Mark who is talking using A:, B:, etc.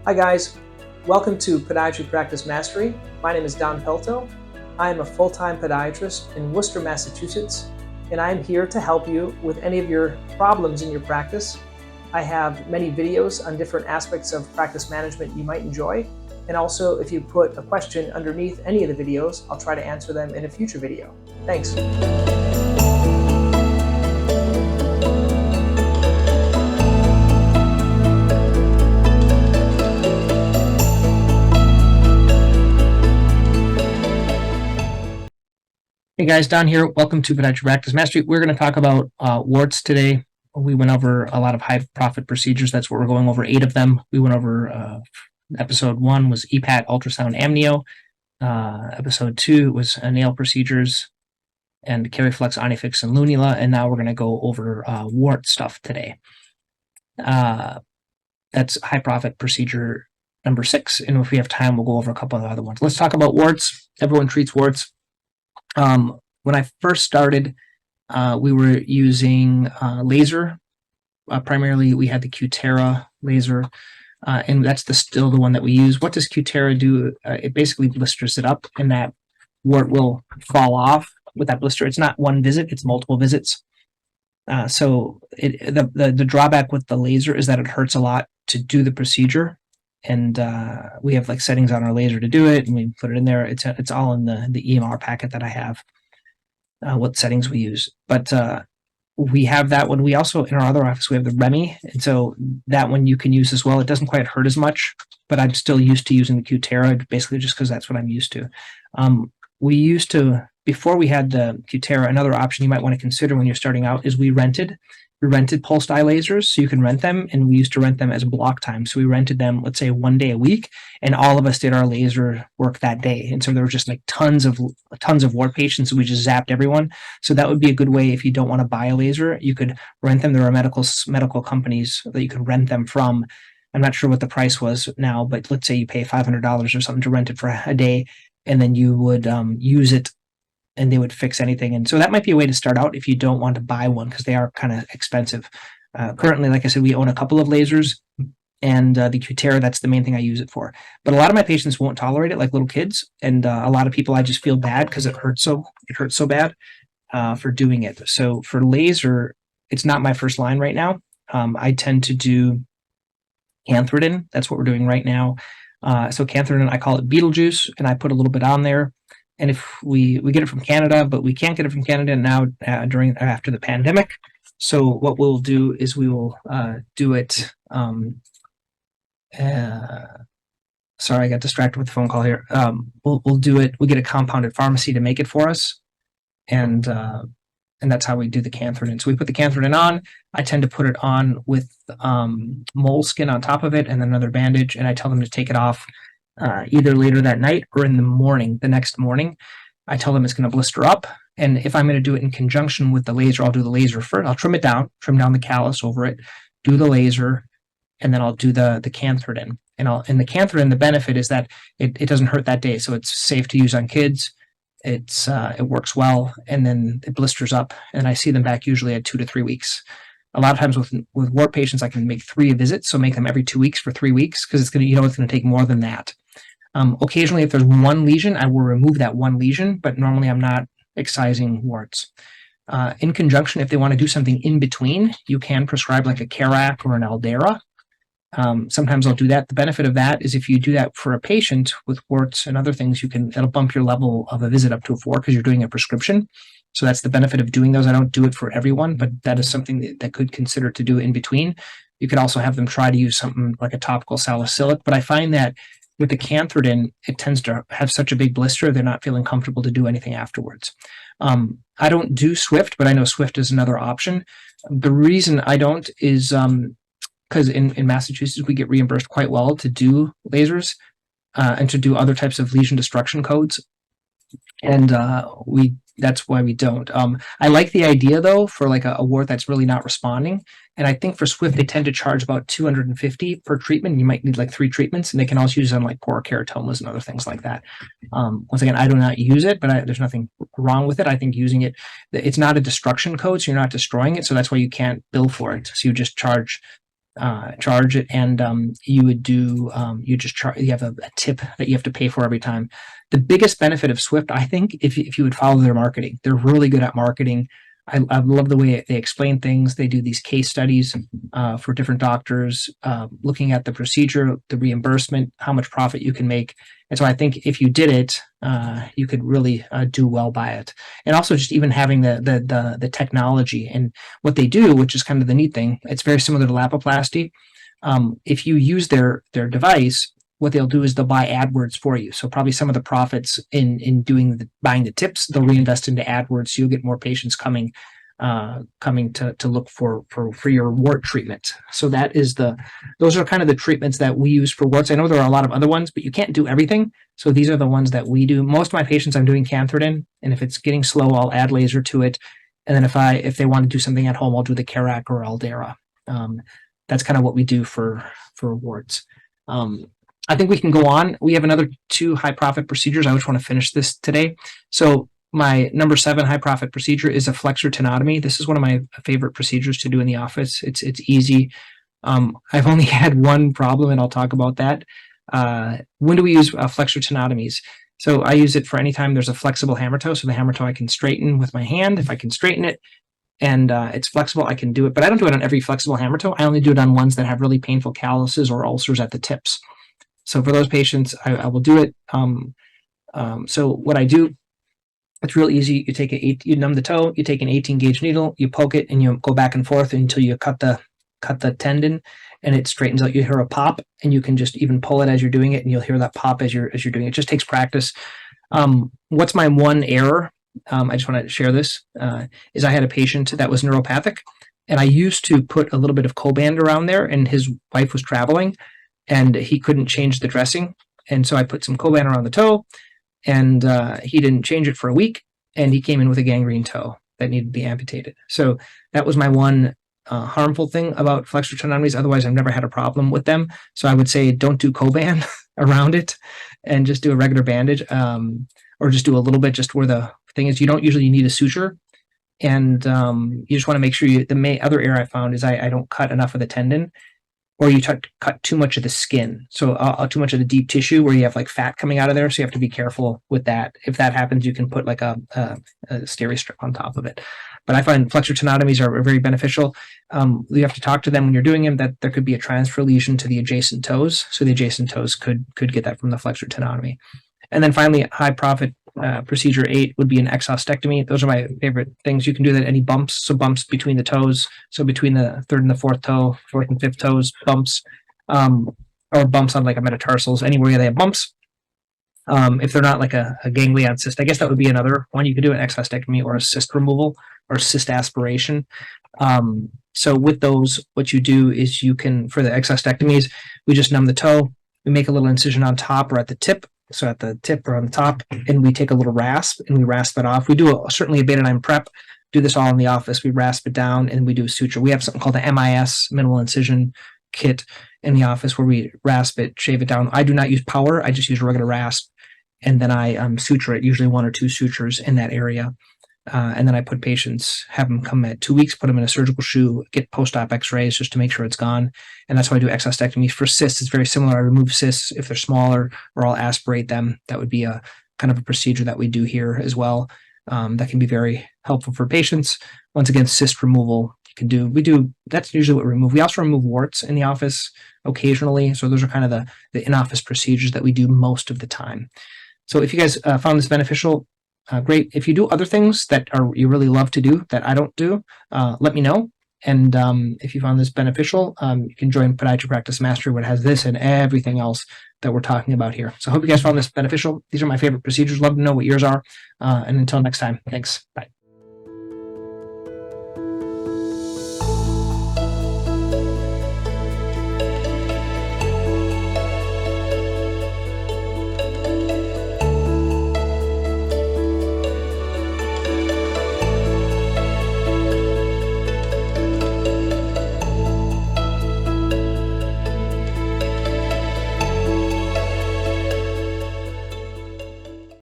A: Hi guys, welcome to Podiatry Practice Mastery. My name is Don Pelto. I am a full-time podiatrist in Worcester, Massachusetts, and I am here to help you with any of your problems in your practice. I have many videos on different aspects of practice management you might enjoy, and also if you put a question underneath any of the videos, I'll try to answer them in a future video. Thanks.
B: Hey guys, Don here. Welcome to Podiatry Practice Mastery. We're going to talk about warts today. We went over a lot of high profit procedures. That's what we're going over, 8 of them. We went over episode 1 was EPAT, ultrasound, amnio. Episode 2 was nail procedures and Cariflex, Onifix, and Lunula. And now we're going to go over wart stuff today. That's high profit procedure number 6. And if we have time, we'll go over a couple of other ones. Let's talk about warts. Everyone treats warts. When I first started, we were using laser. Primarily, we had the Cutera laser, and that's still the one that we use. What does Cutera do? It basically blisters it up, and that wart will fall off with that blister. It's not one visit; it's multiple visits. So the drawback with the laser is that it hurts a lot to do the procedure. And we have like settings on our laser to do it, and we put it in there. It's all in the EMR packet that I have, what settings we use. But we have that one. We also, in our other office, we have the Remy, and so that one you can use as well. It doesn't quite hurt as much, but I'm still used to using the Cutera, basically just because that's what I'm used to. We used to, before we had the Cutera, another option you might want to consider when you're starting out is we rented pulsed eye lasers, so you can rent them, and we used to rent them as block time. So we rented them, let's say, 1 day a week, and all of us did our laser work that day. And so there were just like tons of wart patients, so we just zapped everyone. So that would be a good way if you don't want to buy a laser. You could rent them. There are medical companies that you can rent them from. I'm not sure what the price was now, but let's say you pay $500 or something to rent it for a day, and then you would use it, and they would fix anything. And so that might be a way to start out if you don't want to buy one, because they are kind of expensive. Currently, like I said, we own a couple of lasers, and the Cutera, that's the main thing I use it for. But a lot of my patients won't tolerate it, like little kids, and a lot of people, I just feel bad because it hurts so bad for doing it. So for laser, it's not my first line right now. I tend to do Cantharidin. That's what we're doing right now. So Cantharidin, I call it Beetlejuice, and I put a little bit on there. And if we get it from Canada, but we can't get it from Canada now after the pandemic. So what we'll do is we will do it. Sorry, I got distracted with the phone call here. We'll do it. We get a compounded pharmacy to make it for us, and that's how we do the Cantharidin. So we put the Cantharidin on. I tend to put it on with moleskin on top of it, and then another bandage. And I tell them to take it off either later that night or in the next morning. I tell them it's going to blister up. And if I'm going to do it in conjunction with the laser, I'll do the laser first. I'll trim down the callus over it, do the laser, and then I'll do the Cantharidin. And the Cantharidin, the benefit is that it doesn't hurt that day. So it's safe to use on kids. It works well, and then it blisters up. And I see them back usually at 2 to 3 weeks. A lot of times with wart patients, I can make 3 visits, so make them every 2 weeks for 3 weeks, because it's going to take more than that. Occasionally, if there's one lesion, I will remove that one lesion, but normally I'm not excising warts. In conjunction, if they want to do something in between, you can prescribe like a Carac or an Aldera. Sometimes I'll do that. The benefit of that is if you do that for a patient with warts and other things, it'll bump your level of a visit up to a 4 because you're doing a prescription. So that's the benefit of doing those. I don't do it for everyone, but that is something that could consider to do in between. You could also have them try to use something like a topical salicylic, but I find that with the Cantharidin, it tends to have such a big blister, they're not feeling comfortable to do anything afterwards. I don't do Swift, but I know Swift is another option. The reason I don't is because in Massachusetts, we get reimbursed quite well to do lasers and to do other types of lesion destruction codes. And that's why we don't. I like the idea, though, for like a wart that's really not responding. And I think for Swift, they tend to charge about $250 per treatment. You might need like 3 treatments, and they can also use it on like porokeratomas and other things like that. Once again, I do not use it, but there's nothing wrong with it. I think using it, it's not a destruction code, so you're not destroying it. So that's why you can't bill for it. So you just charge charge it, and you would do you just charge. You have a tip that you have to pay for every time. The biggest benefit of Swift, I think, if you would follow their marketing, they're really good at marketing. I love the way they explain things. They do these case studies for different doctors, looking at the procedure, the reimbursement, how much profit you can make. And so I think if you did it, you could really do well by it. And also just even having the technology and what they do, which is kind of the neat thing. It's very similar to Lapiplasty. If you use their device, what they'll do is they'll buy AdWords for you. So probably some of the profits in buying the tips, they'll reinvest into AdWords. So you'll get more patients coming to look for your wart treatment. So those are kind of the treatments that we use for warts. I know there are a lot of other ones, but you can't do everything. So these are the ones that we do. Most of my patients, I'm doing Cantharidin, and if it's getting slow, I'll add laser to it. And then if they want to do something at home, I'll do the Carac or Aldera. That's kind of what we do for warts. I think we can go on. We have another 2 high profit procedures. I just want to finish this today. So my number 7 high profit procedure is a flexor tenotomy. This is one of my favorite procedures to do in the office. It's easy. I've only had one problem, and I'll talk about that. When do we use flexor tenotomies? So I use it for any time there's a flexible hammer toe. So the hammer toe I can straighten with my hand. If I can straighten it and it's flexible, I can do it. But I don't do it on every flexible hammer toe. I only do it on ones that have really painful calluses or ulcers at the tips. So for those patients, I will do it. So what I do, it's real easy. You numb the toe, you take an 18 gauge needle, you poke it, and you go back and forth until you cut the tendon, and it straightens out. You hear a pop, and you can just even pull it as you're doing it, and you'll hear that pop as you're doing it. It just takes practice. What's my one error? I just want to share this. Is I had a patient that was neuropathic, and I used to put a little bit of Coband around there, and his wife was traveling, and he couldn't change the dressing. And so I put some Coband around the toe, and he didn't change it for a week, and he came in with a gangrene toe that needed to be amputated. So that was my one harmful thing about flexor tenotomies. Otherwise, I've never had a problem with them. So I would say don't do Coband around it, and just do a regular bandage, or just do a little bit just where the thing is. You don't usually need a suture, and you just want to make sure the other error I found is I don't cut enough of the tendon, or you cut too much of the skin. So too much of the deep tissue where you have like fat coming out of there. So you have to be careful with that. If that happens, you can put like a steri-strip on top of it. But I find flexor tenotomies are very beneficial. You have to talk to them when you're doing them that there could be a transfer lesion to the adjacent toes. So the adjacent toes could get that from the flexor tenotomy. And then finally, high profit procedure 8 would be an exhaustectomy. Those are my favorite things. You can do that any bumps, so bumps between the toes, so between the 3rd and the 4th toe, 4th and 5th toes, bumps, or bumps on like a metatarsals, anywhere they have bumps. If they're not like a ganglion cyst, I guess that would be another one. You could do an exhaustectomy or a cyst removal or cyst aspiration. So with those, what you do is you can, for the exhaustectomies, we just numb the toe, we make a little incision on top or at the tip, so at the tip or on the top, and we take a little rasp and we rasp that off. We do certainly a betadine prep, do this all in the office. We rasp it down and we do a suture. We have something called the MIS, minimal incision kit, in the office where we rasp it, shave it down. I do not use power. I just use a regular rasp, and then I suture it, usually 1 or 2 sutures in that area. And then I put patients, have them come at 2 weeks, put them in a surgical shoe, get post-op x-rays just to make sure it's gone. And that's why I do exhaustectomies. For cysts, it's very similar. I remove cysts if they're smaller, or I'll aspirate them. That would be a kind of a procedure that we do here as well. That can be very helpful for patients. Once again, cyst removal that's usually what we remove. We also remove warts in the office occasionally. So those are kind of the in-office procedures that we do most of the time. So if you guys found this beneficial, great. If you do other things that you really love to do that I don't do, let me know. And if you found this beneficial, you can join Podiatry Practice Mastery, which has this and everything else that we're talking about here. So I hope you guys found this beneficial. These are my favorite procedures. Love to know what yours are. And until next time, thanks. Bye.